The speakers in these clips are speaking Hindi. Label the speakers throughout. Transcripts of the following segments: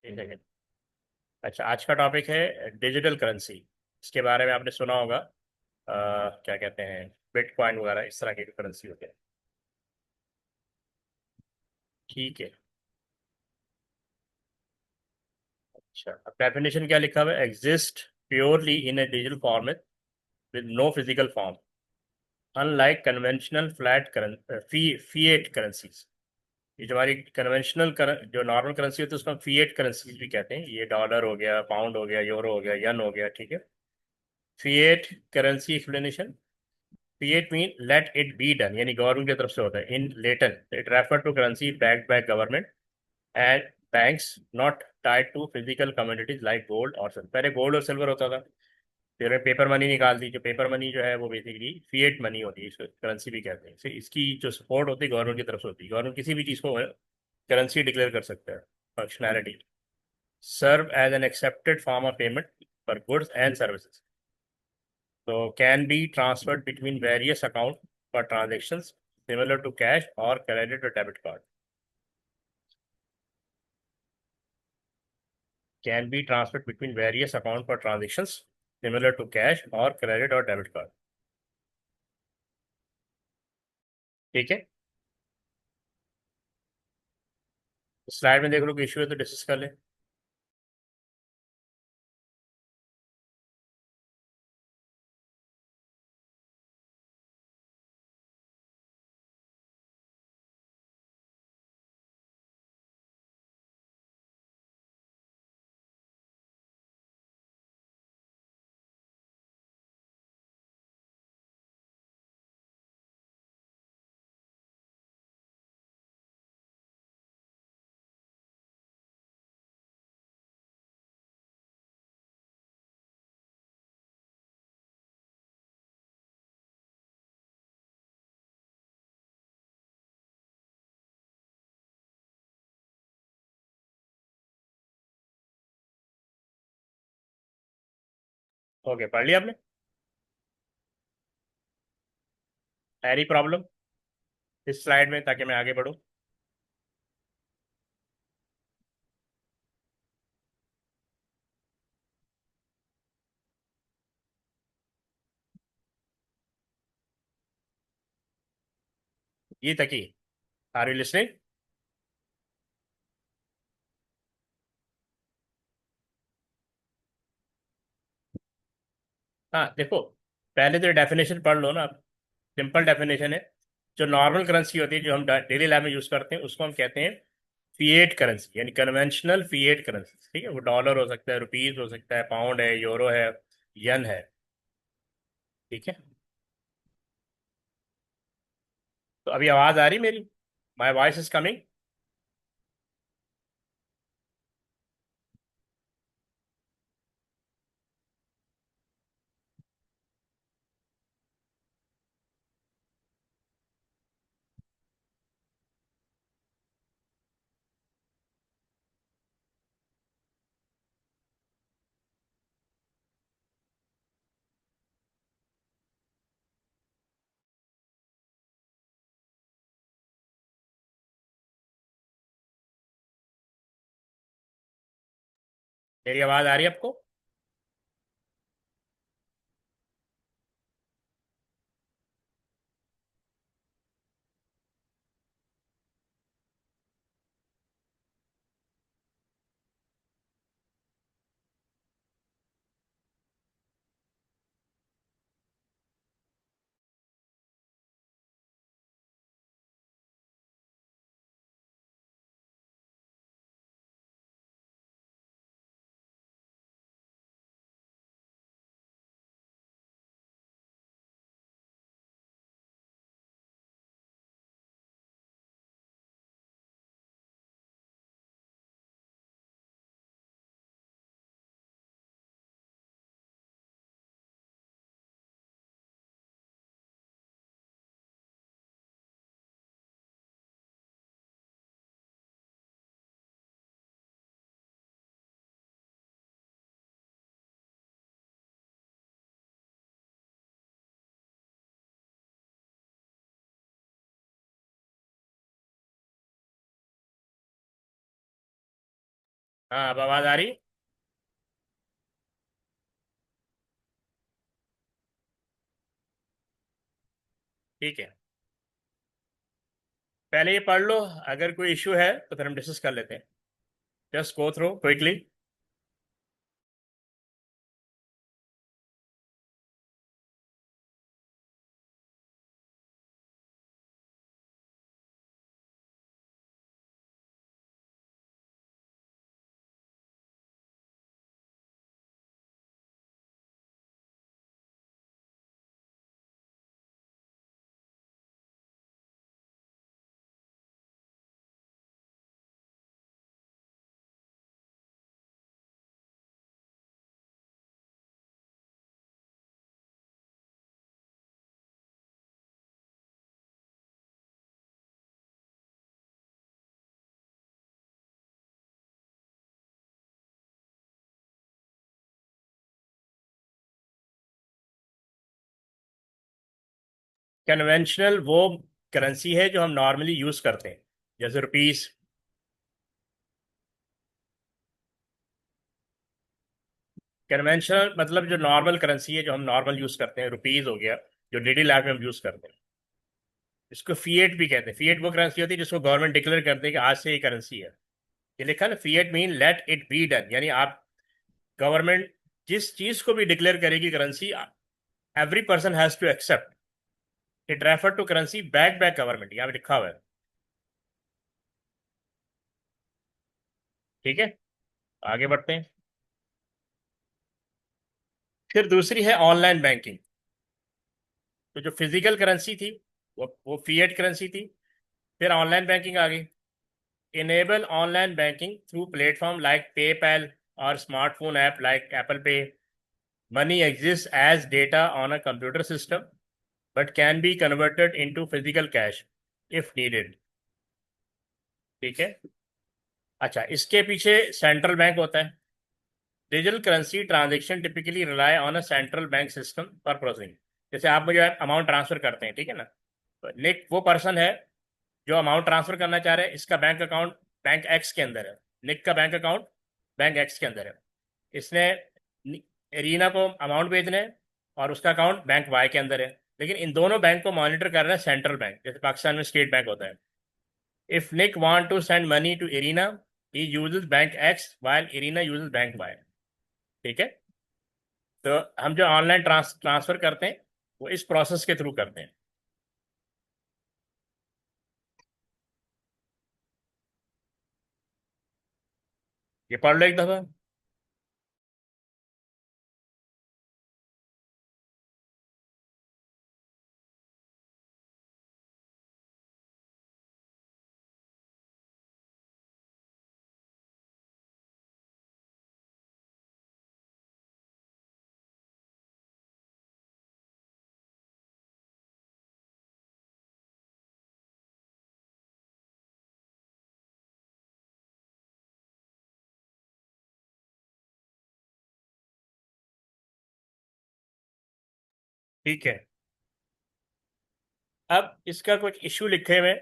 Speaker 1: एक सेकेंड। अच्छा, आज का टॉपिक है डिजिटल करेंसी। इसके बारे में आपने सुना होगा। क्या कहते हैं, बिटकॉइन वगैरह इस तरह के करेंसी होते हैं। ठीक है। अच्छा, अब डेफिनेशन क्या लिखा हुआ है? Exist purely in a digital format with no physical form, unlike conventional flat fiat currencies. ये जो हमारी जो नॉर्मल करेंसी होती है उसको हम फिएट करेंसीज भी कहते हैं। ये डॉलर हो गया, पाउंड हो गया, यूरो हो गया, यन हो गया। ठीक है। Fiat currency explanation. Fiat mean let it be done, यानी गवर्नमेंट की तरफ से होता है। In Latin it refer to currency backed by government and banks, not tied to physical commodities like gold और सिल्वर। पहले गोल्ड और सिल्वर होता था, फिर पेपर मनी निकाल दी। जो पेपर मनी जो है वो बेसिकली फिएट मनी होती है, इसको करेंसी भी कहते हैं। फिर इसकी जो सपोर्ट होती है गवर्नमेंट की तरफ से होती है। गवर्नमेंट किसी भी चीज़ को करेंसी डिक्लेयर कर सकता है। Functionality, serve as an accepted form of payment for goods and services. So can be transferred between various accounts for transactions similar to cash or credit or debit card. Can be transferred between various accounts for transactions similar to cash or credit or debit card. ठीक है। स्लाइड में देख लो कि इशू है तो डिस्कस कर ले। ओके, पढ़ लिया आपने? एनी प्रॉब्लम इस स्लाइड में, ताकि मैं आगे बढ़ूं? ये तकी, आर यू लिसनिंग? हाँ देखो, पहले तो डेफिनेशन पढ़ लो ना आप। सिंपल डेफिनेशन है। जो नॉर्मल करेंसी होती है, जो हम डेली लाइफ में यूज करते हैं, उसको हम कहते हैं फिएट करेंसी, यानी कन्वेंशनल फिएट करेंसी। ठीक है। वो डॉलर हो सकता है, रुपीज हो सकता है, पाउंड है, यूरो है, यन है। ठीक है। तो अभी आवाज आ रही मेरी? My voice is coming? मेरी आवाज आ रही है आपको? हाँ, अब आवाज आ रही? ठीक है, पहले ये पढ़ लो, अगर कोई इशू है तो फिर हम डिस्कस कर लेते हैं। Just go through quickly. Conventional वो करेंसी है जो हम नॉर्मली यूज करते हैं, जैसे रुपीस। कन्वेंशनल मतलब जो नॉर्मल करेंसी है जो हम नॉर्मल यूज करते हैं, रुपीस हो गया, जो डेली लाइफ में हम यूज करते हैं। इसको फिएट भी कहते हैं। फिएट वो करेंसी होती है जिसको गवर्नमेंट डिक्लेयर करते हैं कि आज से ये करेंसी है। ये लिखा ना, fiat mean let it be done, यानी आप, गवर्नमेंट जिस चीज को भी डिक्लेयर करेगी currency, every person has to accept it. Refer to currency back by government, यहाँ पे लिखा हुआ है। ठीक है, आगे बढ़ते हैं। फिर दूसरी है ऑनलाइन बैंकिंग। तो जो फिजिकल करेंसी थी वो फिएट करेंसी थी। फिर ऑनलाइन बैंकिंग आ गई। Enable online banking through platform like PayPal और smartphone app like Apple Pay. Money exist as data on a computer system but can be converted into physical cash if needed. ठीक है। अच्छा, इसके पीछे सेंट्रल बैंक होता है। Digital currency transaction typically rely on a central bank system for processing. जैसे आप मुझे अमाउंट ट्रांसफर करते हैं, ठीक है ना, तो निक वो पर्सन है जो अमाउंट ट्रांसफर करना चाह रहे हैं, इसका बैंक अकाउंट बैंक एक्स के अंदर है। निक का बैंक अकाउंट बैंक एक्स के अंदर है। इसने रीना को अमाउंट भेजना है और उसका अकाउंट बैंक वाई के अंदर है। लेकिन इन दोनों बैंक को मॉनिटर कर रहा है सेंट्रल बैंक, जैसे पाकिस्तान में स्टेट बैंक होता है। If Nick want to send money to Irina, he uses bank X while Irina uses bank Y. ठीक है। तो हम जो ऑनलाइन ट्रांसफर करते हैं वो इस प्रोसेस के थ्रू करते हैं। ये पढ़ लो एक दफा। ठीक है, अब इसका कुछ इशू लिखे हुए,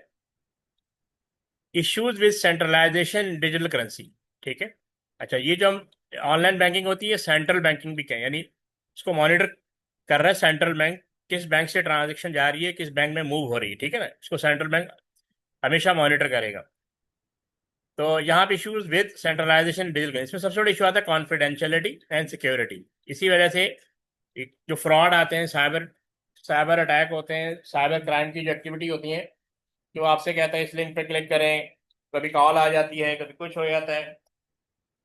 Speaker 1: issues with centralisation digital currency. ठीक है। अच्छा, ये जो हम ऑनलाइन बैंकिंग होती है, सेंट्रल बैंकिंग भी कहें, यानी इसको मॉनिटर कर रहा है सेंट्रल बैंक, किस बैंक से ट्रांजैक्शन जा रही है, किस बैंक में मूव हो रही है। ठीक है ना, इसको सेंट्रल बैंक हमेशा मॉनिटर करेगा। तो यहाँ पे issues with centralisation digital currency, इसमें सबसे बड़ा इशू आता है कॉन्फिडेंशियलिटी एंड सिक्योरिटी। इसी वजह से जो फ्रॉड आते हैं, साइबर साइबर अटैक होते हैं, साइबर क्राइम की जो एक्टिविटी होती है, जो आपसे कहता है इस लिंक पे क्लिक करें, कभी कॉल आ जाती है, कभी कुछ हो जाता है,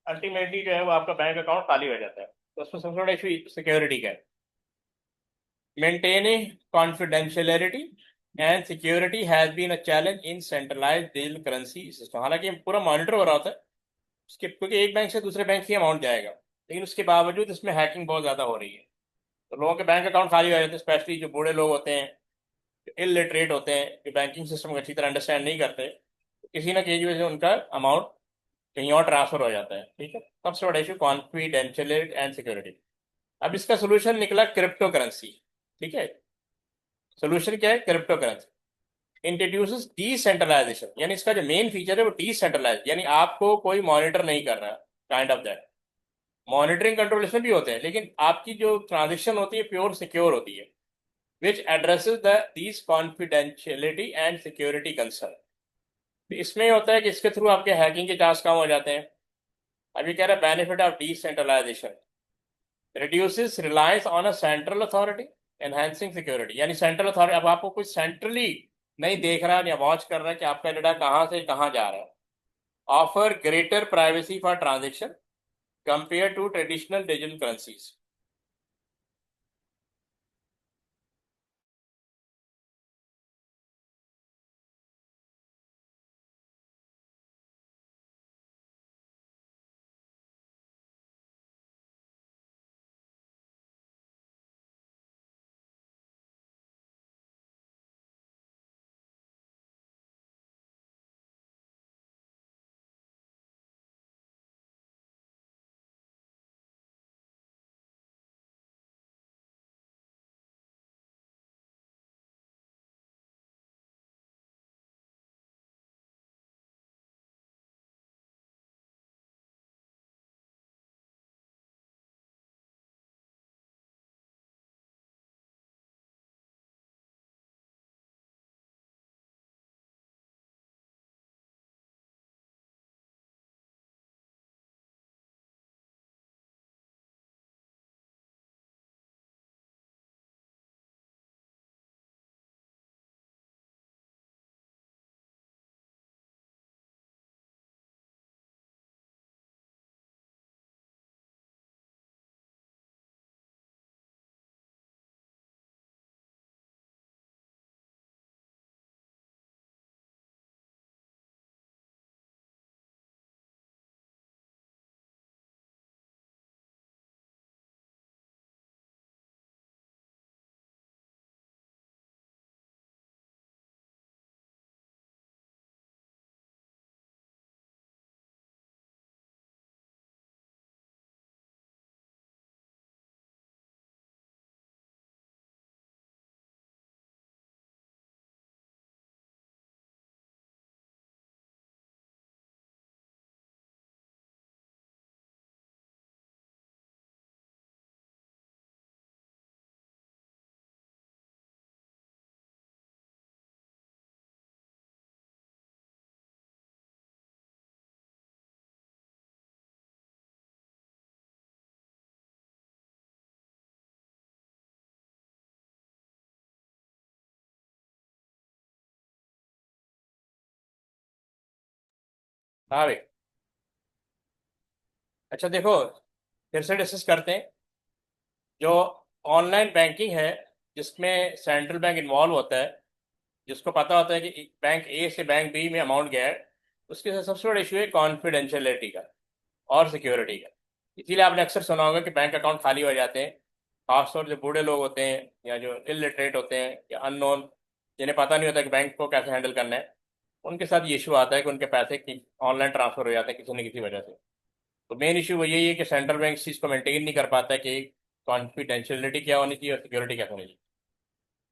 Speaker 1: अल्टीमेटली जो है वो आपका बैंक अकाउंट खाली हो जाता है। तो उसमें सबसे बड़ा इशू सिक्योरिटी का है। Maintaining confidentiality and security has been a challenge in centralised digital currency system. हालांकि पूरा मॉनिटर हो रहा होता है उसके, क्योंकि एक बैंक से दूसरे बैंक ही अमाउंट जाएगा, लेकिन उसके बावजूद इसमें हैकिंग बहुत ज़्यादा हो रही है। तो लोगों के बैंक अकाउंट खाली हो जाते हैं, स्पेशली जो बूढ़े लोग होते हैं, जो इलिटरेट होते हैं, जो बैंकिंग सिस्टम को अच्छी तरह अंडरस्टैंड नहीं करते, तो किसी ना किसी वजह से उनका अमाउंट कहीं और ट्रांसफर हो जाता है। ठीक है, सबसे बड़ा इशू कॉन्फिडेंशियलिटी एंड सिक्योरिटी। अब इसका सोल्यूशन निकला क्रिप्टो करेंसी। ठीक है, सोल्यूशन क्या है? क्रिप्टो करेंसी इंट्रोड्यूसेस डिसेंट्रलाइजेशन, यानी इसका जो मेन फीचर है वो डिसेंट्रलाइज, यानी आपको कोई मॉनिटर नहीं कर रहा। Kind of that. Monitoring control इसमें भी होते हैं, लेकिन आपकी जो ट्रांजेक्शन होती है प्योर सिक्योर होती है, which addresses these confidentiality and security concern. इसमें होता है कि इसके थ्रू आपके हैकिंग के चांस कम हो जाते हैं। अभी कह रहा है benefit of decentralisation reduces reliance on a central authority enhancing security. यानी सेंट्रल अथॉरिटी, अब आपको कुछ सेंट्रली नहीं देख रहा है या वॉच कर रहा है कि आपका डेटा कहाँ से कहाँ जा रहा है। Offer greater privacy for transaction compare to traditional digital currencies. हाँ भाई। अच्छा देखो, फिर से डिस्कस करते हैं। जो ऑनलाइन बैंकिंग है, जिसमें सेंट्रल बैंक इन्वॉल्व होता है, जिसको पता होता है कि बैंक ए से बैंक बी में अमाउंट गया है, उसके साथ सबसे बड़ा इशू है कॉन्फिडेंशियलिटी का और सिक्योरिटी का। इसीलिए आपने अक्सर सुना होगा कि बैंक अकाउंट खाली हो जाते हैं। खासतौर से बूढ़े लोग होते हैं या जो इलिटरेट होते हैं या अननोन, जिन्हें पता नहीं होता कि बैंक को कैसे हैंडल करना है, उनके साथ ये इशू आता है कि उनके पैसे ऑनलाइन ट्रांसफर हो जाते हैं किसी न किसी वजह से। तो मेन इशू वो यही है कि सेंट्रल बैंक इस चीज़ को मेंटेन नहीं कर पाता कि कॉन्फिडेंशियलिटी क्या होनी चाहिए और सिक्योरिटी क्या होनी चाहिए।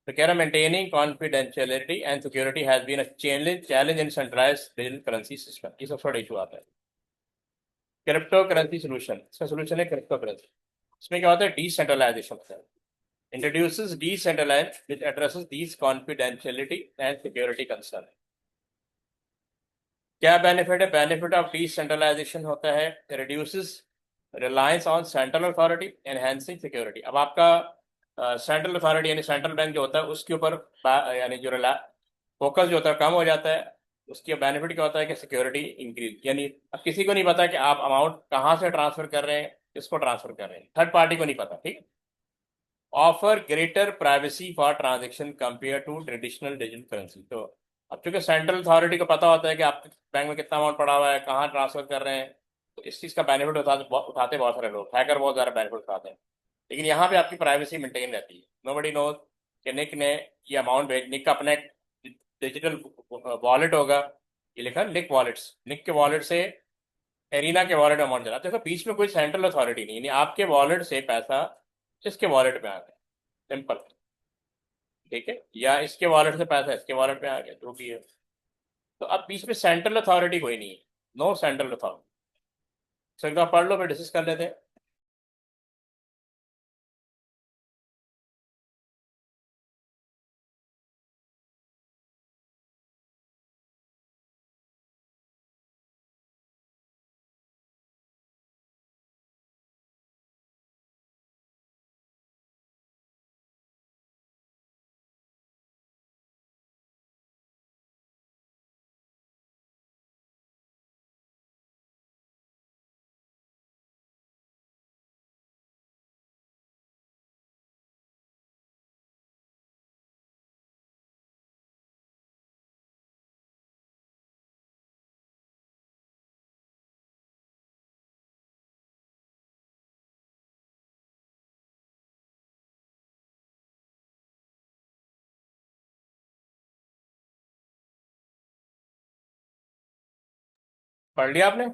Speaker 1: तो कह रहा maintaining confidentiality and security has been a challenge in centralised digital currency system. ये सबसे बड़ा इशू आता है। क्रिप्टो करेंसी सोल्यूशन, इसका सोल्यूशन है क्रिप्टो करेंसी। इसमें क्या होता है, डिसेंट्रलाइजेशन होता है। Introduces decentralise which addresses these confidentiality and security concern. क्या बेनिफिट है? बेनिफिट ऑफ डिसेंट्रलाइजेशन होता है reduces reliance on central authority enhancing security. अब आपका सेंट्रल अथॉरिटी यानी सेंट्रल बैंक जो होता है उसके ऊपर यानी जो फोकस जो होता है कम हो जाता है। उसके बेनिफिट क्या होता है कि सिक्योरिटी इंक्रीज, यानी अब किसी को नहीं पता कि आप अमाउंट कहाँ से ट्रांसफर कर रहे हैं, किसको ट्रांसफर कर रहे हैं, थर्ड पार्टी को नहीं पता। ठीक है। Offer greater privacy for transaction compare to traditional digital currency. तो अब चूंकि सेंट्रल अथॉरिटी को पता होता है कि आपके बैंक में कितना अमाउंट पड़ा हुआ है, कहाँ ट्रांसफर कर रहे हैं, तो इस चीज़ का बेनिफिट उठाते बहुत सारे लोग, हैकर बहुत ज़्यादा बेनिफिट उठाते हैं। लेकिन यहाँ पे आपकी प्राइवेसी मेंटेन रहती है। नोबडी नोज कि निक ने ये अमाउंट भेज, निक का अपना एक डिजिटल वॉलेट होगा, ये लिखा निक वॉलेट्स, निक के वॉलेट से एरिना के वॉलेट में अमाउंट चला। देखो बीच में कोई सेंट्रल अथॉरिटी नहीं, यानी आपके वॉलेट से पैसा इसके वॉलेट में आ गया, सिंपल। ठीक है, या इसके वॉलेट से पैसा इसके वॉलेट में आ गया, जो भी है। तो अब बीच में सेंट्रल अथॉरिटी कोई नहीं है, नो सेंट्रल अथॉरिटी। सो एक बार पढ़ लो, फिर डिस्कस कर लेते हैं। पढ़ लिया आपने?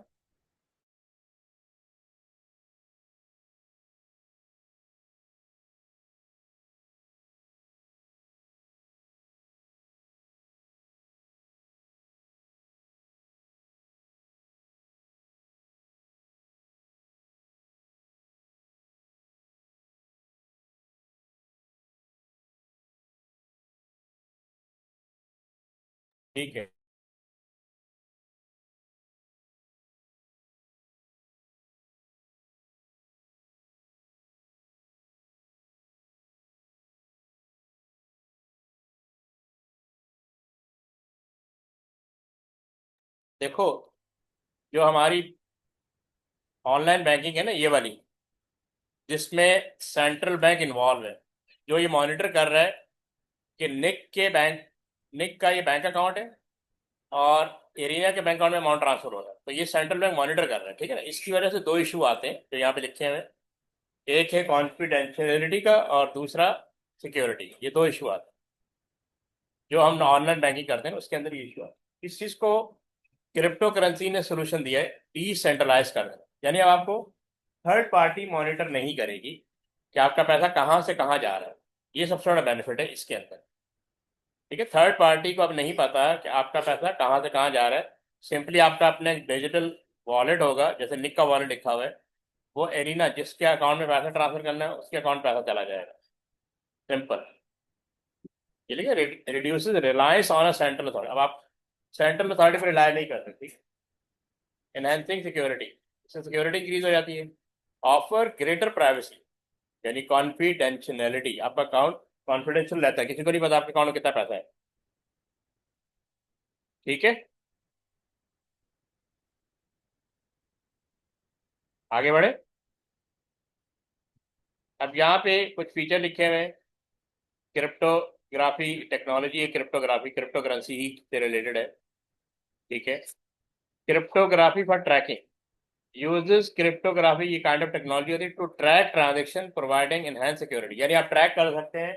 Speaker 1: ठीक है। देखो, जो हमारी ऑनलाइन बैंकिंग है ना, ये वाली, जिसमें सेंट्रल बैंक इन्वॉल्व है, जो ये मॉनिटर कर रहा है कि निक का ये बैंक अकाउंट है और एरिया के बैंक अकाउंट में अमाउंट ट्रांसफर हो रहा है, तो ये सेंट्रल बैंक मॉनिटर कर रहा है, ठीक है ना। इसकी वजह से दो इशू आते हैं जो यहाँ पे लिखे हुए हैं। एक है कॉन्फिडेंशियलिटी का और दूसरा सिक्योरिटी। ये दो इशू आते हैं जो हम ऑनलाइन बैंकिंग करते हैं, उसके अंदर ये इशू आता है। इस चीज़ को क्रिप्टो करेंसी ने सोल्यूशन दिया है, डिसेंट्रलाइज करने का। यानी अब आपको थर्ड पार्टी मॉनिटर नहीं करेगी कि आपका पैसा कहाँ से कहाँ जा रहा है। ये सबसे बड़ा बेनिफिट है इसके अंदर, ठीक है। थर्ड पार्टी को अब नहीं पता कि आपका पैसा कहाँ से कहाँ जा रहा है। सिंपली आपका अपना डिजिटल वॉलेट होगा, जैसे निक का वॉलेट लिखा हुआ है, वो एरिना जिसके अकाउंट में पैसा ट्रांसफर करना है उसके अकाउंट पैसा चला जाएगा। सिंपल। ये लिखिए, reduces reliance on a central authority. अब आप सेंट्रल अथॉरिटी पर रिलाय नहीं कर सकती। एनहेंसिंग सिक्योरिटी, इससे सिक्योरिटी इंक्रीज हो जाती है। ऑफर ग्रेटर प्राइवेसी, यानी कॉन्फिडेंशियलिटी। आपका अकाउंट कॉन्फिडेंशियल रहता है, किसी को नहीं पता आपके अकाउंट में कितना पैसा है, ठीक है। आगे बढ़े। अब यहाँ पे कुछ फीचर लिखे हुए हैं। क्रिप्टोग्राफी टेक्नोलॉजी है, क्रिप्टोग्राफी क्रिप्टो करेंसी ही से रिलेटेड है, ठीक है। Cryptography for tracking uses cryptography, ये काइंड ऑफ टेक्नोलॉजी होती है to track transaction providing enhance security. यानी आप ट्रैक कर सकते हैं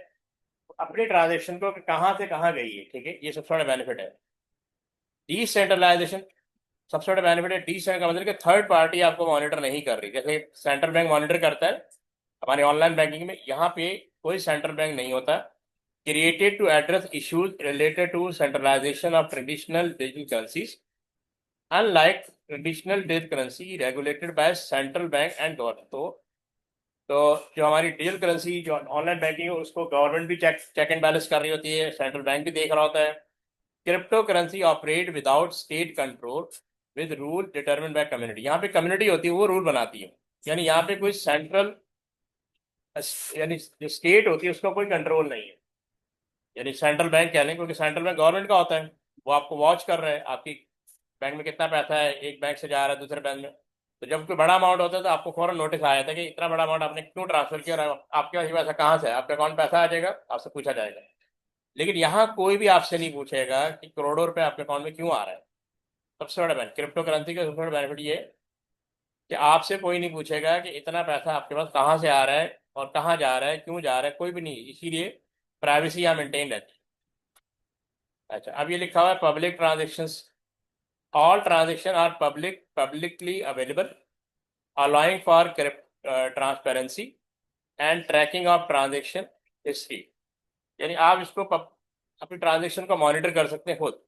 Speaker 1: अपने ट्रांजेक्शन को कि कहाँ से कहाँ गई है, ठीक है। ये सबसे बड़ा बेनिफिट है। डिसेंट्रलाइजेशन, सबसे बड़ा बेनिफिट है। डिसेंट्रल का मतलब कि थर्ड पार्टी आपको मॉनिटर नहीं कर रही, जैसे सेंट्रल बैंक मॉनिटर करता है हमारे ऑनलाइन बैंकिंग में, यहाँ पे कोई सेंट्रल बैंक नहीं होता। Created to address issues related to centralisation of traditional digital currencies, unlike traditional digital currency regulated by central bank and government. तो जो हमारी डिजिटल करेंसी जो ऑनलाइन बैंकिंग है उसको गवर्नमेंट भी चेक एंड बैलेंस कर रही होती है, सेंट्रल बैंक भी देख रहा होता है। Crypto currency operate without state control with rule determine bye community. यहाँ पे कम्युनिटी होती है, वो रूल बनाती है। यानी यहाँ पे कोई सेंट्रल, यानी जो स्टेट होती है उसका कोई कंट्रोल नहीं है। यानी सेंट्रल बैंक कह लें, क्योंकि सेंट्रल बैंक गवर्नमेंट का होता है, वो आपको वॉच कर रहा है आपकी बैंक में कितना पैसा है, एक बैंक से जा रहा है दूसरे बैंक में। तो जब कोई बड़ा अमाउंट होता है तो आपको फौरन नोटिस आ जाता है कि इतना बड़ा अमाउंट आपने क्यों ट्रांसफर किया, और आपके पास ये पैसा कहाँ से है, आपके अकाउंट पैसा आ जाएगा, आपसे पूछा जाएगा। लेकिन यहाँ कोई भी आपसे नहीं पूछेगा कि करोड़ों रुपए आपके अकाउंट में क्यों आ रहा है। सबसे बड़ा बेनिफिट क्रिप्टो करेंसी का, सबसे बड़ा बेनिफिट ये है कि आपसे कोई नहीं पूछेगा कि इतना पैसा आपके पास कहाँ से आ रहा है और कहाँ जा रहा है, क्यों जा रहा है, कोई भी नहीं। इसीलिए प्राइवेसी यहाँ मेंटेन रहती है। अच्छा, अब ये लिखा हुआ है public transactions, all transaction are publicly available, allowing for transparency and tracking of transaction history। यानी आप इसको अपनी ट्रांजेक्शन को मॉनिटर कर सकते हैं खुद।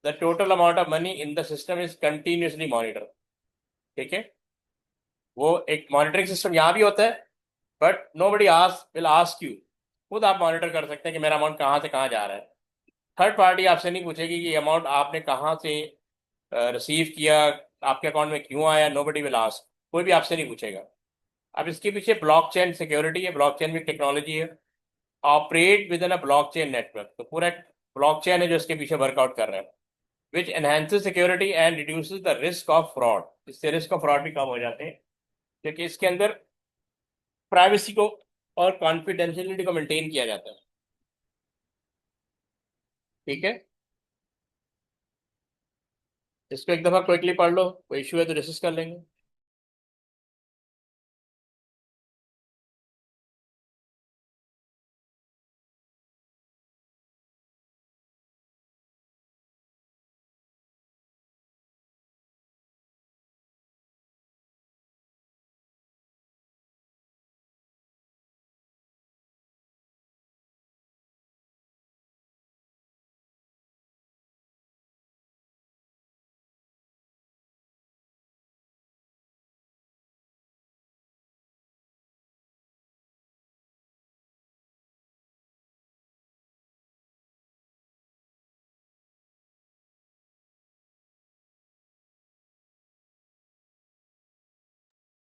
Speaker 1: The total amount of money in the system is continuously monitor, ठीक है। वो एक मॉनिटरिंग सिस्टम यहाँ भी होता है, but nobody will ask you. खुद आप मॉनिटर कर सकते हैं कि मेरा अमाउंट कहाँ से कहाँ जा रहा है। थर्ड पार्टी आपसे नहीं पूछेगी कि अमाउंट आपने कहाँ से रिसीव किया, आपके अकाउंट में क्यों आया, नो बडी विल आस्क। कोई भी आपसे नहीं पूछेगा। अब इसके पीछे ब्लॉकचेन सिक्योरिटी है, ब्लॉकचेन भी टेक्नोलॉजी है। Operate with in a blockchain network, तो पूरा ब्लॉकचेन है जो इसके पीछे वर्कआउट कर रहा है। Which enhances security and reduces the risk of fraud. इससे रिस्क ऑफ फ्रॉड भी कम हो जाते हैं, क्योंकि इसके अंदर प्राइवेसी को और कॉन्फिडेंशियलिटी को मेंटेन किया जाता है। ठीक है, इसको एक दफा क्विकली पढ़ लो, कोई इशू है तो डिस्कस कर लेंगे।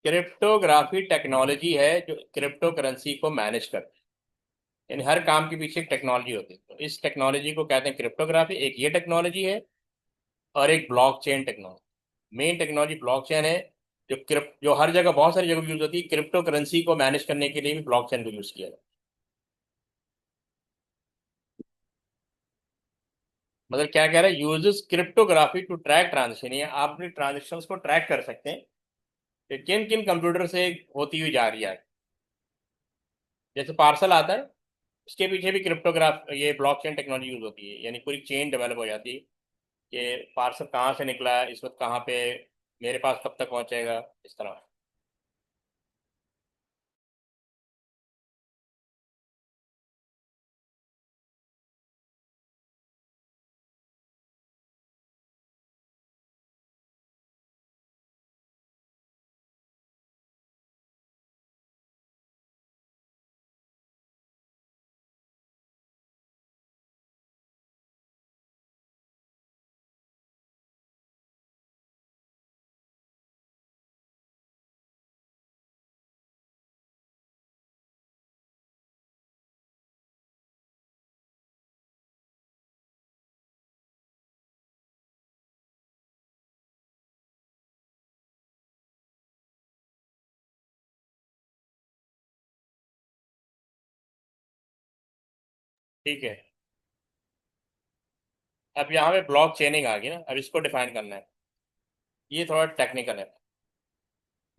Speaker 1: क्रिप्टोग्राफी टेक्नोलॉजी है जो क्रिप्टो करेंसी को मैनेज करती है, यानी हर काम के पीछे एक टेक्नोलॉजी होती है। तो इस टेक्नोलॉजी को कहते हैं क्रिप्टोग्राफी। एक ये टेक्नोलॉजी है और एक blockchain technology. Main technology blockchain है, जो हर जगह बहुत सारी जगह यूज होती है। क्रिप्टो करेंसी को मैनेज करने के लिए भी ब्लॉकचेन को यूज किया जाता है। मतलब क्या कह रहा है, uses cryptography to track transaction. ये आप अपनी ट्रांजेक्शन्स को ट्रैक कर सकते हैं कि किन किन कंप्यूटर से होती हुई जा रही है। जैसे पार्सल आता है, उसके पीछे भी क्रिप्टोग्राफ ये ब्लॉकचेन टेक्नोलॉजी यूज होती है, यानी पूरी चेन डेवलप हो जाती है कि पार्सल कहाँ से निकला, इस वक्त कहाँ पे, मेरे पास कब तक पहुंचेगा, इस तरह। ठीक है, अब यहाँ पे ब्लॉक चेनिंग आ गई ना, अब इसको डिफाइन करना है। ये थोड़ा टेक्निकल है।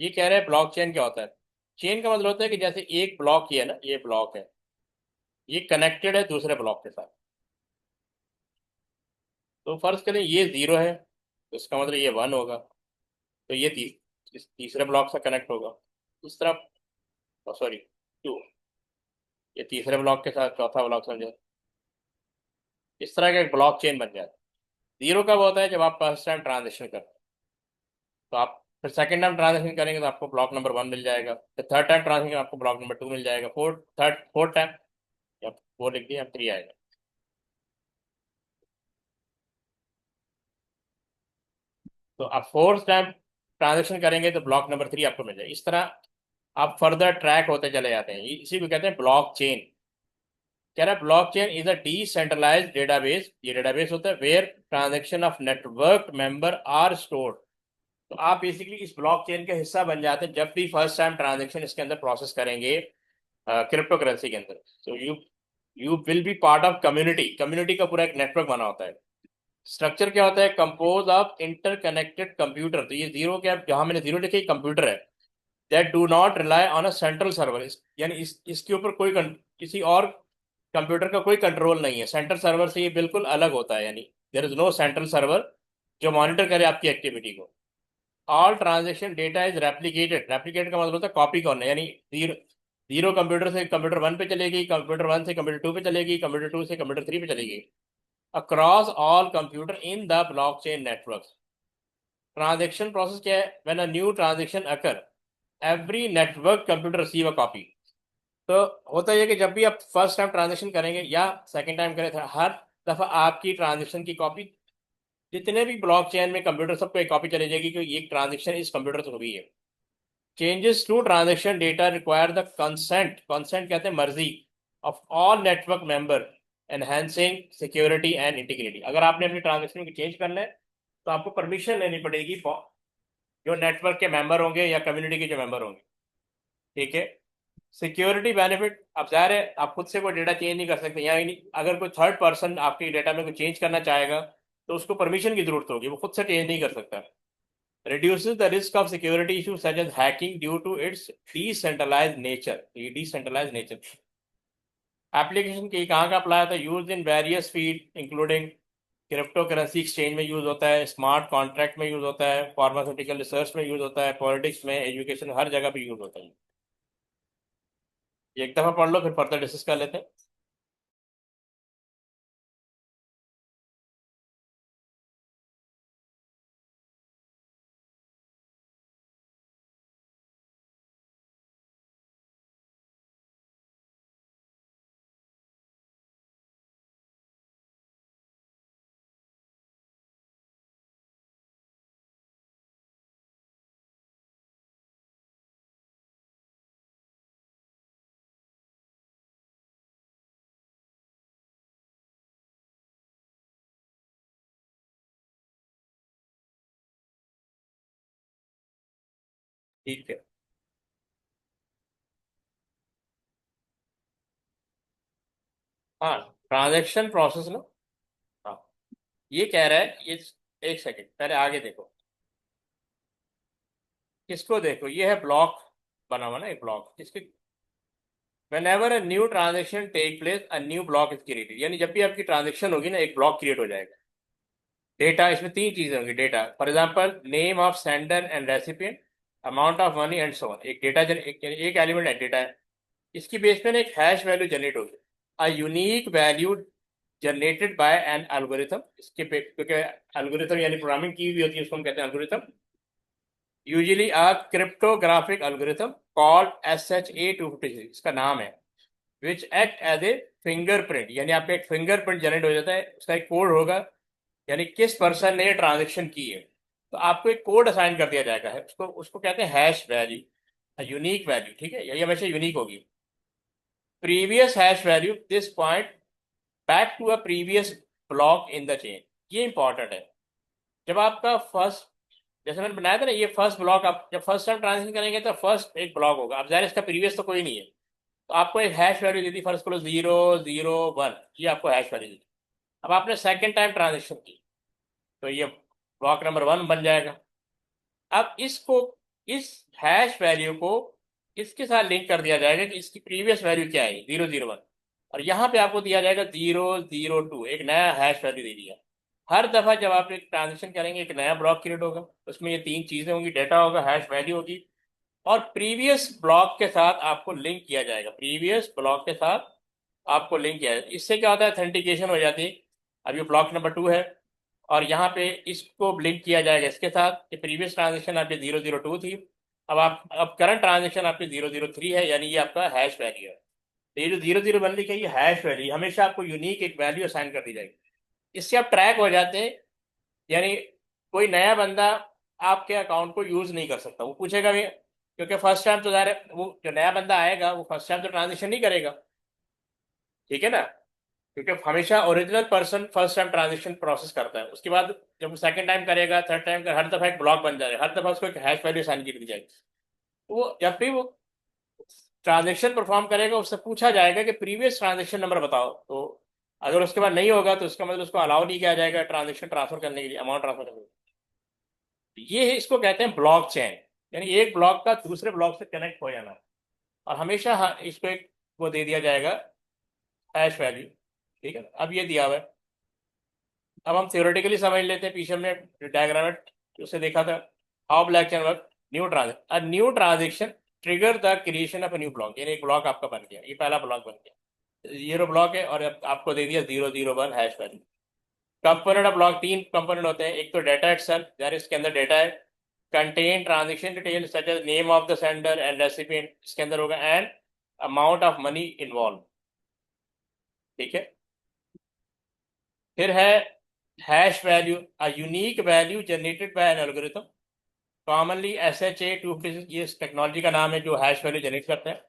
Speaker 1: ये कह रहे हैं ब्लॉक चेन क्या होता है। चेन का मतलब होता है कि जैसे एक ब्लॉक ही है ना, ये ब्लॉक है, ये कनेक्टेड है दूसरे ब्लॉक के साथ। तो फर्ज करें ये जीरो है, तो इसका मतलब ये वन होगा। तो ये इस तीसरे ब्लॉक से कनेक्ट होगा इस तरफ, सॉरी टू, ये तीसरे ब्लॉक के साथ चौथा ब्लॉक समझे। इस तरह का एक ब्लॉक चेन बन जाता है। जीरो कब होता है, जब आप फर्स्ट टाइम ट्रांजेक्शन करते हैं। तो आप फिर सेकंड टाइम ट्रांजेक्शन करेंगे तो आपको ब्लॉक नंबर वन मिल जाएगा। फिर थर्ड टाइम ट्रांजेक्शन आपको ब्लॉक नंबर टू मिल जाएगा। फोर्थ टाइम, या फोर लिख दिया, अब थ्री आएगा। तो आप फोर्थ टाइम ट्रांजेक्शन करेंगे तो ब्लॉक नंबर थ्री आपको मिल जाएगा। इस तरह आप फर्दर ट्रैक होते चले जाते हैं। इसी को कहते हैं ब्लॉक चेन। कह रहा है blockchain is a decentralised database. ये डेटाबेस होता है where transaction of network member are stored. तो आप बेसिकली इस ब्लॉक चेन का हिस्सा बन जाते हैं जब भी फर्स्ट टाइम ट्रांजेक्शन इसके अंदर प्रोसेस करेंगे, क्रिप्टो करेंसी के अंदर। So you will be part of community. Community का पूरा एक नेटवर्क बना होता है। स्ट्रक्चर क्या होता है, कंपोज ऑफ इंटरकनेक्टेड कंप्यूटर। तो ये जीरो क्या, जहां मैंने जीरो लिखे कंप्यूटर है, that do not rely on a central server. यानी इसके ऊपर किसी और कंप्यूटर का कोई कंट्रोल नहीं है। सेंट्रल सर्वर से ये बिल्कुल अलग होता है, यानी there is no central server जो मॉनिटर करे आपकी एक्टिविटी को। All transaction data is replicated. Replicated का मतलब होता है कॉपी करना, यानी जीरो जीरो कंप्यूटर से कंप्यूटर वन पे चलेगी, कंप्यूटर वन से कंप्यूटर टू पे चलेगी, कंप्यूटर टू से कंप्यूटर थ्री पे चलेगी, across all computer in the blockchain network. Transaction process क्या है, when a new transaction occur, every network computer receive a copy. तो होता है कि जब भी आप फर्स्ट टाइम ट्रांजेक्शन करेंगे या सेकंड टाइम करें, हर दफा आपकी ट्रांजेक्शन की कॉपी, जितने भी ब्लॉक चेन में कंप्यूटर, सबको एक कॉपी चली जाएगी कि ये ट्रांजेक्शन इस कंप्यूटर से हुई है। Changes to transaction data require the consent, consent कहते हैं मर्जी, of all network member, enhancing security and integrity. अगर आपने अपनी ट्रांजेक्शन को चेंज करना है तो आपको परमिशन लेनी पड़ेगी जो नेटवर्क के मेंबर होंगे या कम्युनिटी के जो मेंबर होंगे। ठीक है। सिक्योरिटी बेनिफिट, अब ज़ाहिर है आप खुद से कोई डेटा चेंज नहीं कर सकते, यानी अगर कोई थर्ड पर्सन आपके डेटा में कोई चेंज करना चाहेगा तो उसको परमिशन की जरूरत होगी, वो खुद से चेंज नहीं कर सकता। reduces the risk of security issues such as hacking due to its decentralized nature, ये decentralized nature। एप्लीकेशन की कहाँ का अप्लाई होता है? Use in various field including crypto currency exchange में यूज होता है, स्मार्ट कॉन्ट्रैक्ट में यूज होता है, फार्मास्यूटिकल रिसर्च में यूज होता है, पॉलिटिक्स में, एजुकेशन, हर जगह पे यूज होता है। ये एक दफा पढ़ लो, फिर फर्दर डिस्कस कर लेते हैं। ठीक है। हाँ, ट्रांजेक्शन प्रोसेस ना। हाँ, ये कह रहा है ये, एक सेकंड पहले आगे देखो, किसको देखो, ये है ब्लॉक बना हुआ ना, एक ब्लॉक, इसके whenever a new transaction take place a new block is created, यानी जब भी आपकी ट्रांजेक्शन होगी ना, एक ब्लॉक क्रिएट हो जाएगा। डेटा, इसमें तीन चीजें होंगी। Data, for example name of sender and recipient, amount of money and so on. एक डेटा एक एलिमेंट है, डेटा है। इसकी बेस पे ना एक हैश वैल्यू जनरेट होगी, a unique value generated by an algorithm. क्योंकि एल्गोरिथम यानी प्रोग्रामिंग की हुई होती है, उसको हम कहते हैं algorithm. Usually a cryptographic algorithm called SHA-256, इसका नाम है, which act as a fingerprint, यानी आपका एक फिंगरप्रिंट जनरेट हो जाता है, उसका एक कोड होगा, यानी किस पर्सन ने ट्रांजेक्शन की है, तो आपको एक कोड असाइन कर दिया जाएगा है, उसको उसको कहते हैं हैश वैल्यू, यूनिक वैल्यू। ठीक है, ये हमेशा यूनिक होगी। Previous hash value this point back to a previous block in the chain. ये इंपॉर्टेंट है। जब आपका फर्स्ट, जैसे मैंने बनाया था ना, ये फर्स्ट ब्लॉक, आप जब फर्स्ट टाइम ट्रांजेक्शन करेंगे तो फर्स्ट एक ब्लॉक होगा। अब जाहिर है इसका प्रीवियस तो कोई नहीं है, तो आपको एक हैश वैल्यू दी थी, फर्स्ट करो 001, ये आपको हैश वैल्यू दी थी। अब आपने सेकंड टाइम ट्रांजेक्शन की तो ये ब्लॉक नंबर 1 बन जाएगा। अब इसको, इस हैश वैल्यू को इसके साथ लिंक कर दिया जाएगा कि इसकी प्रीवियस वैल्यू क्या है, 001, और यहाँ पे आपको दिया जाएगा 002, एक नया हैश वैल्यू दे दिया। हर दफा जब आप एक ट्रांजेक्शन करेंगे एक नया ब्लॉक क्रिएट होगा, उसमें ये तीन चीजें होंगी, डेटा होगा, हैश वैल्यू होगी, और प्रीवियस ब्लॉक के साथ आपको लिंक किया जाएगा, प्रीवियस ब्लॉक के साथ आपको लिंक किया जाएगा। इससे क्या होता है, ऑथेंटिकेशन हो जाती है। अब ये ब्लॉक नंबर 2 है, और यहाँ पे इसको लिंक किया जाएगा इसके साथ कि प्रीवियस ट्रांजेक्शन आपकी 002 थी, अब करंट ट्रांजेक्शन आपकी 003 है, यानी ये आपका हैश वैल्यू है। तो ये जो 001 लिखा है ये हैश वैल्यू, हमेशा आपको यूनिक एक वैल्यू असाइन कर दी जाएगी। इससे आप ट्रैक हो जाते हैं, यानी कोई नया बंदा आपके अकाउंट को यूज नहीं कर सकता, वो पूछेगा भी, क्योंकि फर्स्ट टाइम तो ज़ाहिर है वो जो नया बंदा आएगा वो फर्स्ट टाइम तो ट्रांजेक्शन नहीं करेगा। ठीक है ना, क्योंकि हमेशा original person first time transaction process करता है, उसके बाद जब वो सेकंड टाइम करेगा, थर्ड टाइम कर, हर दफा एक ब्लॉक बन जाएगा, हर दफा उसको एक हैश वैल्यू असाइन की दी जाएगी। तो वो जब भी वो ट्रांजेक्शन परफॉर्म करेगा उससे पूछा जाएगा कि प्रीवियस ट्रांजेक्शन नंबर बताओ, तो अगर उसके बाद नहीं होगा तो उसका मतलब उसको अलाउ नहीं किया जाएगा ट्रांजेक्शन ट्रांसफर करने के लिए, अमाउंट ट्रांसफर करने के लिए। ये है, इसको कहते हैं ब्लॉक चेन, यानी एक ब्लॉक का दूसरे ब्लॉक से कनेक्ट हो जाना। और हमेशा इसको एक वो दे दिया जाएगा, हैश वैल्यू। ठीक है, अब ये दिया हुआ है। अब हम थियोरेटिकली समझ लेते हैं, पीछे हमने डायग्राम में उसे देखा था, how block chain work. New transaction, a new transaction trigger the creation of a new block, यानी एक ब्लॉक आपका बन गया, ये पहला ब्लॉक बन गया, 0 ब्लॉक है, और अब आपको दे दिया 001 hash value. Component of block, तीन कंपोनेंट होते हैं, एक तो डेटा इटसेल्फ, यार इसके अंदर डेटा है, contain transaction detail such as name of the sender and recipient, इसके अंदर होगा and amount of money involve. ठीक है, फिर है hash value, a unique value generated by an algorithm commonly SHA 256, ये इस टेक्नोलॉजी का नाम है जो हैश वैल्यू जनरेट करता है,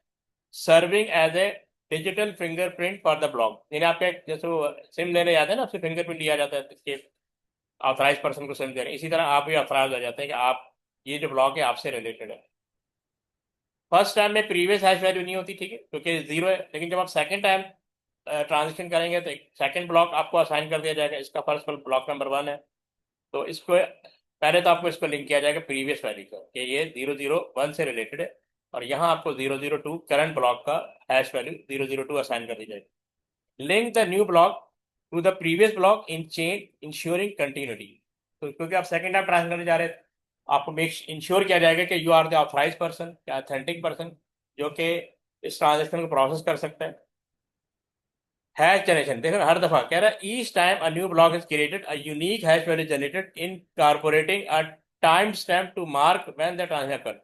Speaker 1: serving as a digital fingerprint for the block. यानी आपके जैसे वो सिम लेने जाते हैं ना, आपसे फिंगरप्रिंट लिया जाता है इसके ऑथराइज पर्सन को सिम दे रहे हैं, इसी तरह आप भी ऑथराइज हो जाते हैं कि आप ये जो ब्लॉक है आपसे रिलेटेड है। फर्स्ट टाइम में प्रीवियस हैश वैल्यू नहीं होती, ठीक है, क्योंकि जीरो है, लेकिन जब आप सेकंड टाइम ट्रांजेक्शन करेंगे तो एक सेकंड ब्लॉक आपको असाइन कर दिया जाएगा, इसका फर्स्ट ब्लॉक नंबर 1 है, तो इसको पहले तो आपको इसको लिंक किया जाएगा प्रीवियस वैल्यू का कि ये 001 से रिलेटेड है, और यहाँ आपको 002 करंट ब्लॉक का हैश वैल्यू 002 असाइन कर दी जाएगी। Link the new block to the previous block in chain ensuring continuity. तो क्योंकि आप सेकंड टाइम ट्रांसफर करने जा रहे हैं, आपको मेक इंश्योर किया जाएगा कि you are the authorise person या ऑथेंटिक पर्सन जो कि इस ट्रांजेक्शन को प्रोसेस कर सकता है। हैश जनरेशन देखो हर दफा कह रहा है, each time a new block is created a unique hash value generated incorporating a time stamp to mark when the transaction.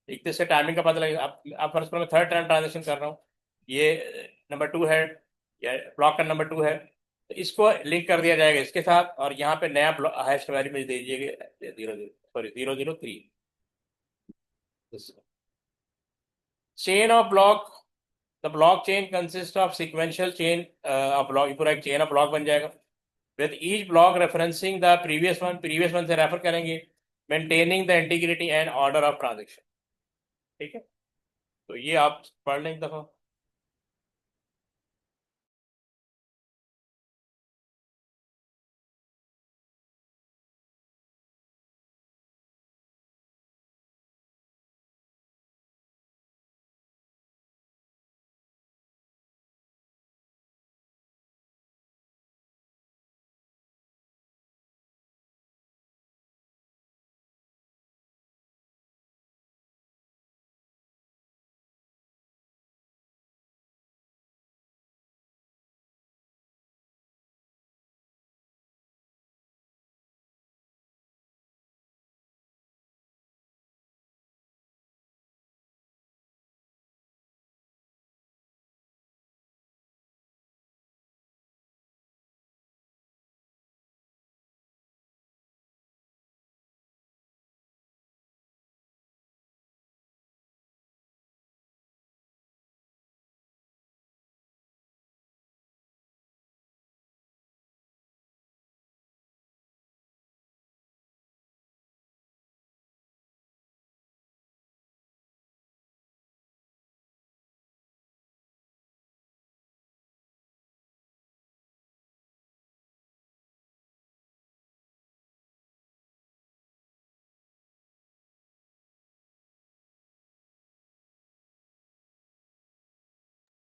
Speaker 1: एक तो इससे टाइमिंग का पता लगेगा। आप फर्स्ट में थर्ड टाइम ट्रांजेक्शन कर रहा हूँ, ये नंबर 2 है या ब्लॉक का नंबर 2 है, तो इसको लिंक कर दिया जाएगा इसके साथ, और यहाँ पे नया हैश वैल्यू में दे दीजिएगा 003। Chain of block, the block chain consist of sequential chain of block, पूरा एक चेन ऑफ ब्लॉक बन जाएगा with each block referencing the previous one से रेफर करेंगे, maintaining the integrity and order of transaction. ठीक है, तो ये आप पढ़ लें एक दफा।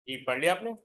Speaker 1: जी पढ़ लिया आपने?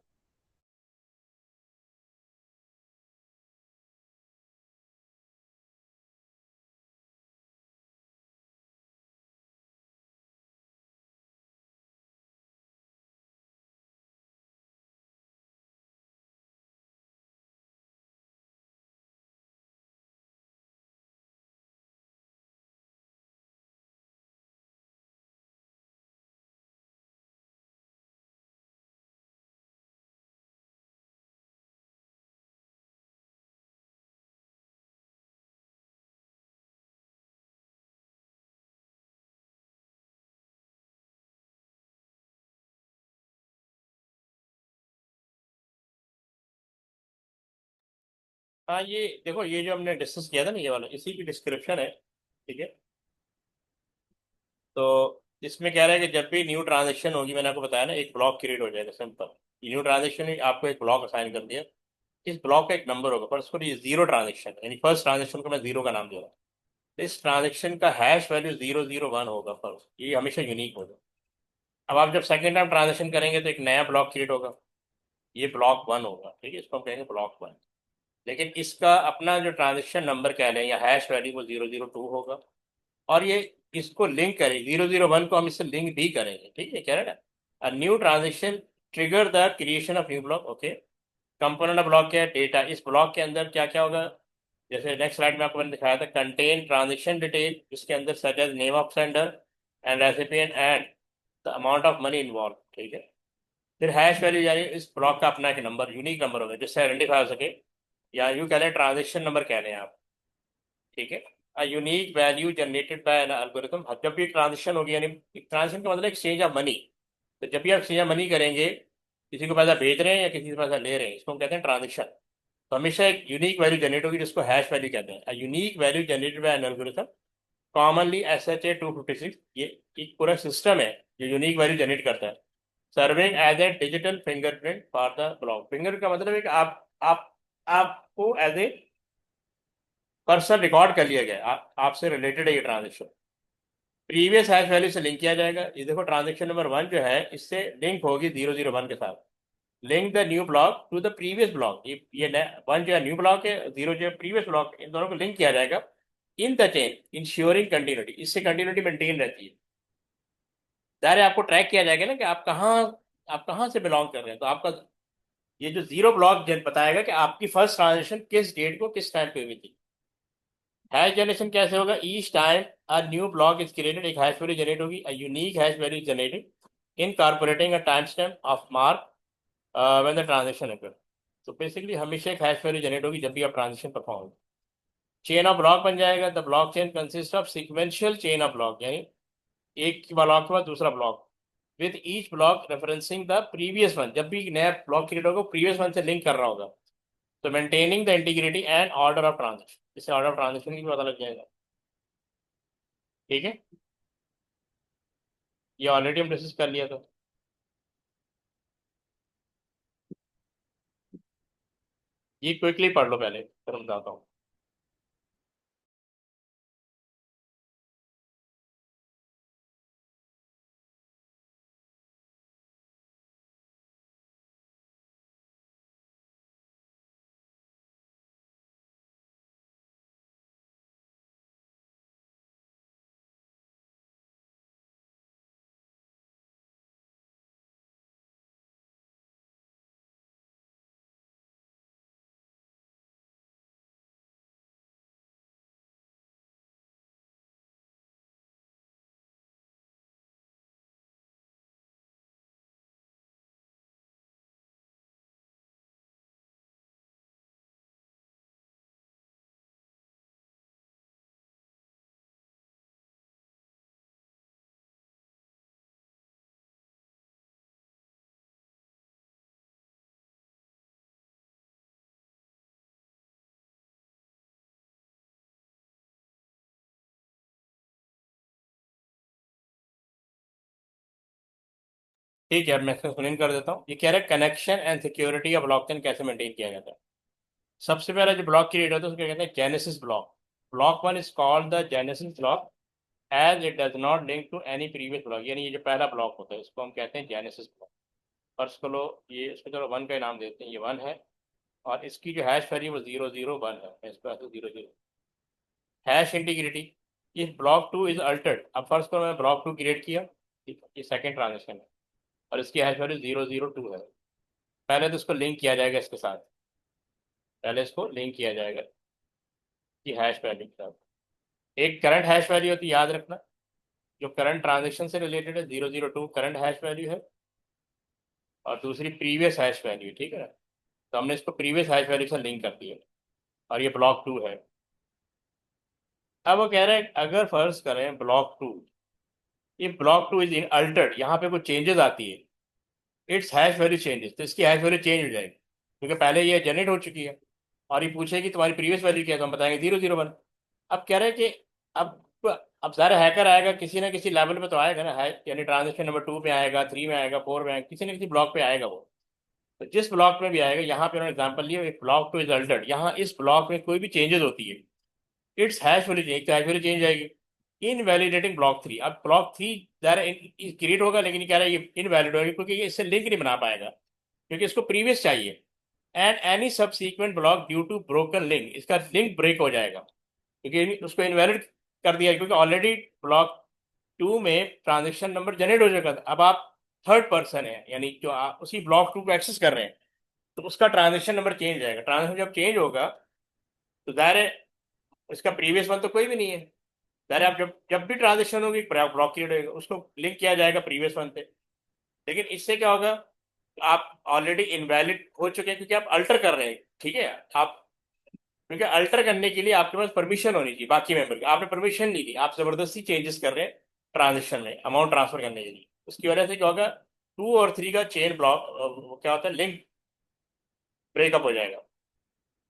Speaker 1: हाँ, ये देखो, ये जो हमने डिस्कस किया था ना, ये वाला इसी की डिस्क्रिप्शन है। ठीक है, तो इसमें कह रहा है कि जब भी न्यू ट्रांजेक्शन होगी, मैंने आपको बताया ना, एक ब्लॉक क्रिएट हो जाएगा सिंपल। न्यू ट्रांजेक्शन आपको एक ब्लॉक असाइन कर दिया, इस ब्लॉक का एक नंबर होगा, पर उसको ये जीरो ट्रांजेक्शन, यानी फर्स्ट ट्रांजेक्शन को मैं जीरो का नाम दे रहा हूँ, तो इस ट्रांजेक्शन का हैश वैल्यू 001 होगा फर्स्ट, ये हमेशा यूनिक होगा। अब आप जब सेकंड टाइम ट्रांजेक्शन करेंगे तो एक नया ब्लॉक क्रिएट होगा, ये ब्लॉक 1 होगा, ठीक है, इसको हम कहेंगे ब्लॉक 1। लेकिन इसका अपना जो ट्रांजेक्शन नंबर कह लें या हैश वैल्यू वो 002 होगा, और ये इसको लिंक करें 001 को, हम इससे लिंक भी करेंगे। ठीक है, कह रहे हैं ना, new transaction trigger the creation of new block. Okay, component of block क्या है, डेटा। इस ब्लॉक के अंदर क्या क्या होगा, जैसे नेक्स्ट स्लाइड में आपको मैंने दिखाया था, कंटेन ट्रांजेक्शन डिटेल, इसके अंदर such as name of sender and recipient and the amount of money involve, ठीक है। फिर हैश वैल्यू यानी इस ब्लॉक का अपना एक नंबर, यूनिक नंबर होगा जिससे आइडेंटिफाई हो सके, या यूं कह लें ट्रांजेक्शन नंबर कह लें आप, ठीक है। अ unique value generated by an algorithm, जब भी ट्रांजेक्शन होगी, यानी ट्रांजेक्शन का मतलब एक्सचेंज ऑफ मनी, तो जब भी आप एक्सचेंज ऑफ मनी करेंगे, किसी को पैसा भेज रहे हैं या किसी से पैसा ले रहे हैं, इसको हम कहते हैं ट्रांजेक्शन। तो हमेशा एक यूनिक वैल्यू जनरेट होगी जिसको हैश वैल्यू कहते हैं। Unique value generated by an algorithm commonly SHA 256, ये एक पूरा सिस्टम है जो यूनिक वैल्यू जनरेट करता है, serving as a digital fingerprint for the block. Finger का मतलब है कि आप आपको एज ए पर्सन रिकॉर्ड कर लिया गया, आपसे रिलेटेड है ये ट्रांजेक्शन। प्रीवियस हैश वैल्यू से लिंक किया जाएगा। ये देखो ट्रांजेक्शन नंबर 1 जो है इससे लिंक होगी 001 के साथ। Link the new block to the previous block, ये 1 जो है न्यू ब्लॉक है, 0 जो है प्रीवियस ब्लॉक, इन दोनों को लिंक किया जाएगा इन द चेन इंश्योरिंग कंटिन्यूटी, इससे कंटिन्यूटी मेंटेन रहती है। दायरे आपको ट्रैक किया जाएगा ना कि आप कहाँ से बिलोंग कर रहे हैं, तो आपका ये जो 0 ब्लॉक बताएगा कि आपकी फर्स्ट ट्रांजेक्शन किस डेट को किस टाइम पे हुई थी। हैश जनरेशन कैसे होगा, each time a new block is created, एक हैश वैल्यू जनरेट होगी, a unique hash value is generated incorporating a time stamp of mark when the transaction occur. तो बेसिकली हमेशा एक हैश वैल्यू जनरेट होगी जब भी आप ट्रांजेक्शन परफॉर्म होगी। चेन ऑफ ब्लॉक बन जाएगा, the block chain consist of sequential chain of block, यानी एक ब्लॉक के बाद दूसरा block, with each block referencing the previous one, जब भी नया ब्लॉक क्रिएट होगा प्रीवियस वन से लिंक कर रहा होगा। तो maintaining the integrity and order of transaction, इससे ऑर्डर ऑफ ट्रांजेक्शन की भी पता लग जाएगा, ठीक है। ये ऑलरेडी हम डिस्कस कर लिया था। ये क्विकली पढ़ लो पहले, फिर हम बताता हूँ। ठीक है, अब मैं एक्सप्लेन कर देता हूँ। ये कह रहा है connection and security of blockchain कैसे मेंटेन किया जाता है। सबसे पहला जो ब्लॉक क्रिएट होता है उसको कहते हैं genesis block. Block 1 is called the genesis block as it does not link to any previous block, यानी ये जो पहला ब्लॉक होता है इसको हम कहते हैं जेनेसिस ब्लॉक। फर्स्ट को लो, ये इसको चलो 1 का नाम देते हैं, ये 1 है, और इसकी जो हैश वैल्यू वो 001 है, मैं इसको ऐसे 00। Hash integrity, if block 2 is Altered, अब फर्स्ट को मैं ब्लॉक 2 क्रिएट किया, ठीक है, ये सेकंड ट्रांजेक्शन है और इसकी हैश वैल्यू 002 है। पहले तो इसको लिंक किया जाएगा इसके साथ, पहले इसको लिंक किया जाएगा कि हैश वैल्यू के साथ। एक करंट हैश वैल्यू होती है, याद रखना, जो करंट ट्रांजेक्शन से रिलेटेड है, 002 करंट हैश वैल्यू है, और दूसरी प्रीवियस हैश वैल्यू, ठीक है ना। तो हमने इसको प्रीवियस हैश वैल्यू से लिंक कर दिया, और ये ब्लॉक 2 है। अब वो कह रहे हैं अगर फर्ज करें ब्लॉक 2, ये ब्लॉक 2 इज इन अल्टर्ड, यहाँ पे कुछ चेंजेस आती है, इट्स हैश वैल्यू चेंजेस, तो इसकी हैश वैल्यू चेंज हो जाएगी क्योंकि पहले ये जनरेट हो चुकी है, और ये पूछेगी तुम्हारी प्रीवियस वैल्यू क्या है, तो हम बताएंगे 001। अब कह रहे हैं कि अब अब सारा हैकर आएगा किसी ना किसी लेवल पे तो आएगा ना, है यानी ट्रांजेक्शन नंबर 2 में आएगा, 3 में आएगा, 4 में आएगा, किसी न किसी ब्लॉक पे आएगा वो। तो जिस ब्लॉक में भी आएगा, यहाँ पे उन्होंने एग्जाम्पल लिया, ब्लॉक 2 इज अल्टर्ड, यहाँ इस ब्लॉक में कोई भी चेंजेस होती है, इट्स हैश वैल्यू चेंज, तो हैश वैल्यू चेंज जाएगी। इनवैलिडेटिंग ब्लॉक 3, अब ब्लॉक 3 क्रिएट होगा, लेकिन ये कह रहा है ये इनवैलिड होगा क्योंकि ये इससे लिंक नहीं बना पाएगा, क्योंकि इसको प्रीवियस चाहिए। And any subsequent block due to broken link, इसका लिंक ब्रेक हो जाएगा क्योंकि उसको इनवैलिड कर दिया, क्योंकि ऑलरेडी ब्लॉक 2 में ट्रांजेक्शन नंबर जनरेट हो चुका था। अब आप थर्ड पर्सन है, यानी जो आप उसी ब्लॉक 2 को एक्सेस कर रहे हैं, तो उसका ट्रांजेक्शन नंबर चेंज जाएगा। ट्रांजेक्शन जब चेंज होगा तो जाहिर है इसका प्रीवियस वन तो कोई भी नहीं है। जाहिर है आप जब जब भी ट्रांजेक्शन होगी ब्लॉक क्रिएट होगा उसको लिंक किया जाएगा प्रीवियस वन पे। लेकिन इससे क्या होगा, आप ऑलरेडी इनवैलिड हो चुके हैं क्योंकि आप अल्टर कर रहे हैं। ठीक है, आप क्योंकि अल्टर करने के लिए आपके पास परमिशन होनी चाहिए बाकी मेंबर की, आपने परमिशन नहीं दी, आप जबरदस्ती चेंजेस कर रहे हैं ट्रांजेक्शन में अमाउंट ट्रांसफर करने के लिए। उसकी वजह से क्या होगा, 2 और 3 का चेन ब्लॉक क्या होता है, लिंक ब्रेकअप हो जाएगा।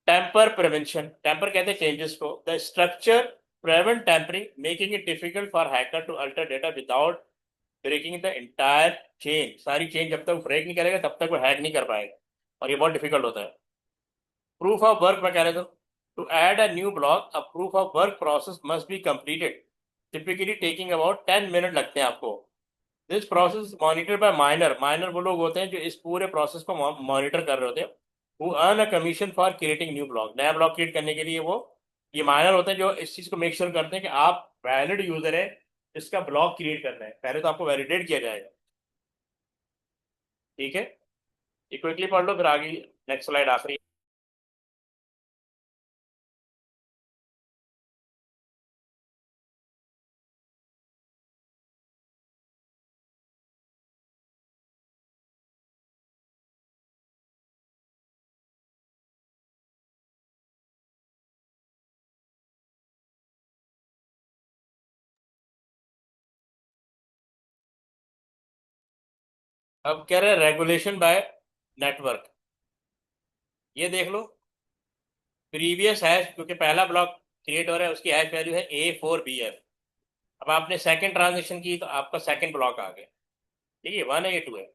Speaker 1: टेम्पर प्रिवेंशन, टेम्पर कहते हैं चेंजेस को, the structure prevent tampering making it difficult for hacker to alter data without breaking the entire chain. सारी चेन जब तक ब्रेक नहीं करेगा तब तक वो हैक नहीं कर पाएगा, और ये बहुत डिफिकल्ट होता है। Proof of work mechanism, to add a new block a proof of work process must be completed, typically taking about 10 minute लगते हैं आपको। This process monitor by miner, miner वो लोग होते हैं जो इस पूरे प्रोसेस को मॉनिटर कर रहे होते हैं। वो earn a commission for creating new block, नया ब्लॉक क्रिएट करने के लिए वो, ये माइनर होते हैं जो इस चीज को मेक श्योर करते हैं कि आप वैलिड यूजर है, इसका ब्लॉक क्रिएट करना है। पहले तो आपको वैलिडेट किया जाएगा। ठीक है, ये क्विकली पढ़ लो फिर आगे। नेक्स्ट स्लाइड आखिरी। अब कह रहे हैं रेगुलेशन बाय नेटवर्क। ये देख लो, प्रीवियस हैश, क्योंकि पहला ब्लॉक क्रिएट हो रहा है उसकी हैश वैल्यू है A4BF। अब आपने सेकंड ट्रांजेक्शन की तो आपका सेकंड ब्लॉक आ गया। ठीक है, 1 है, ये 2 है।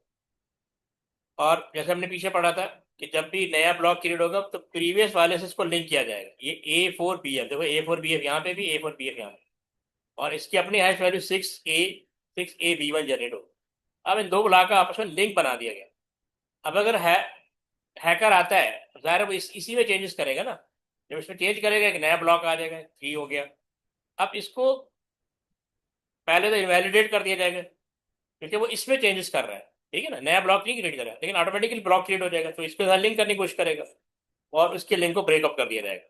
Speaker 1: और जैसे हमने पीछे पढ़ा था कि जब भी नया ब्लॉक क्रिएट होगा तो प्रीवियस वाले से इसको लिंक किया जाएगा। ये A4BF, देखो A4BF यहाँ पे भी, A4BF यहाँ पे, और इसकी अपनी हैश वैल्यू 6AB1 जनरेट हो। अब इन दो ब्लॉक का आपस में लिंक बना दिया गया। अब अगर हैकर आता है तो जाहिर है वो इसी में चेंजेस करेगा ना। जब इसमें चेंज करेगा एक नया ब्लॉक आ जाएगा, 3 हो गया। अब इसको पहले तो इनवैलिडेट कर दिया जाएगा क्योंकि वो इसमें चेंजेस कर रहा है। ठीक है ना, नया ब्लॉक नहीं क्रिएट करेगा, लेकिन ऑटोमेटिकली ब्लॉक क्रिएट हो जाएगा तो इस पे लिंक करने की कोशिश करेगा, और उसके लिंक को ब्रेकअप कर दिया जाएगा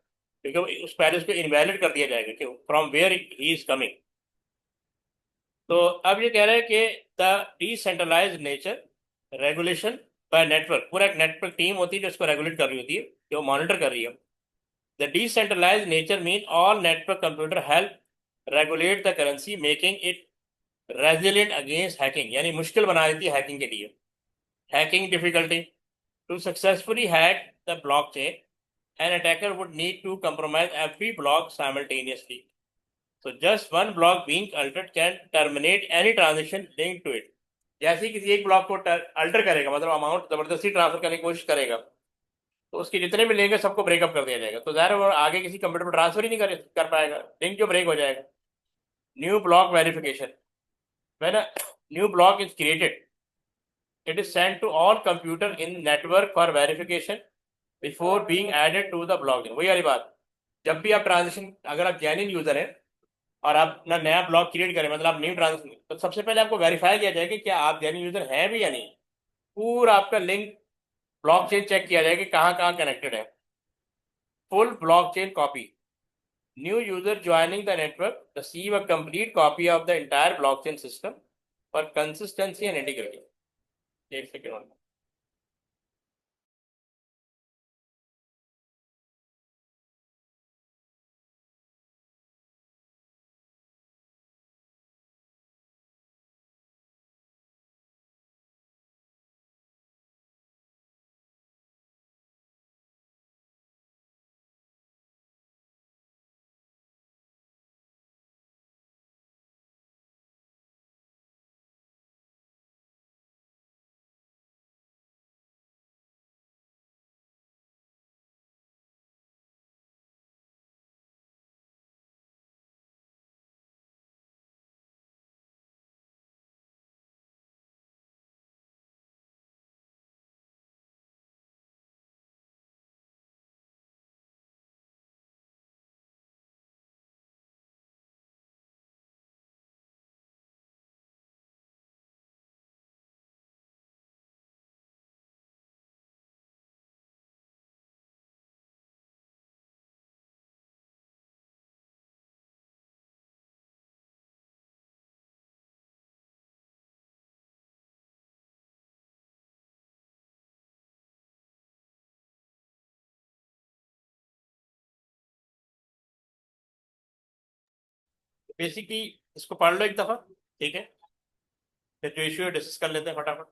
Speaker 1: क्योंकि उस पहले उसको इनवैलिड कर दिया जाएगा कि from where he is coming. तो अब ये कह रहे हैं कि the decentralise nature regulation by network, पूरा एक नेटवर्क टीम होती है जो इसको रेगुलेट कर रही होती है, जो मॉनिटर कर रही है। The decentralise nature mean all network computer help regulate the currency making it resilient against hacking, यानी मुश्किल बना देती है हैकिंग के लिए। Hacking difficulty, to successfully hack the blockchain an attacker would need to compromise every block simultaneously. So just one block being altered can terminate any transaction linked to it. जैसे ही किसी एक ब्लॉक को अल्टर करेगा, मतलब अमाउंट जबरदस्ती ट्रांसफर करने की कोशिश करेगा, तो उसके जितने भी लिंक है सबको ब्रेकअप कर दिया जाएगा। तो ज़ाहिर है वो आगे किसी कंप्यूटर पर ट्रांसफर ही नहीं कर पाएगा, लिंक जो ब्रेक हो जाएगा। New block verification, when a new block is created it is sent to all computer in network for verification before being added to the block. वही वाली बात, जब भी आप ट्रांजेक्शन, अगर आप जेन्युइन यूजर हैं और आप अपना नया ब्लॉक क्रिएट करें, मतलब आप न्यू ट्रांजेक्शन, तो सबसे पहले आपको वेरीफाई किया जाएगा कि क्या आप जेन्युइन यूजर हैं भी या नहीं। पूरा आपका लिंक ब्लॉकचेन चेक किया जाएगा कि कहाँ कहाँ कनेक्टेड है। Full blockchain copy, new user joining the network receive a complete copy of the entire blockchain system for consistency and integrity. एक सेकेंड। बेसिकली इसको पढ़ लो एक दफा, ठीक है, फिर जो इश्यू है डिस्कस कर लेते हैं फटाफट।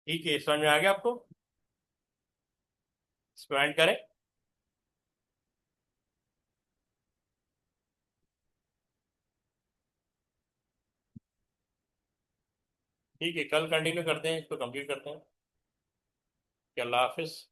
Speaker 1: ठीक है, समझ में आ गया आपको? इसको एंड करें? ठीक है, कल कंटिन्यू करते हैं, इसको कंप्लीट करते हैं। अल्लाह हाफिज।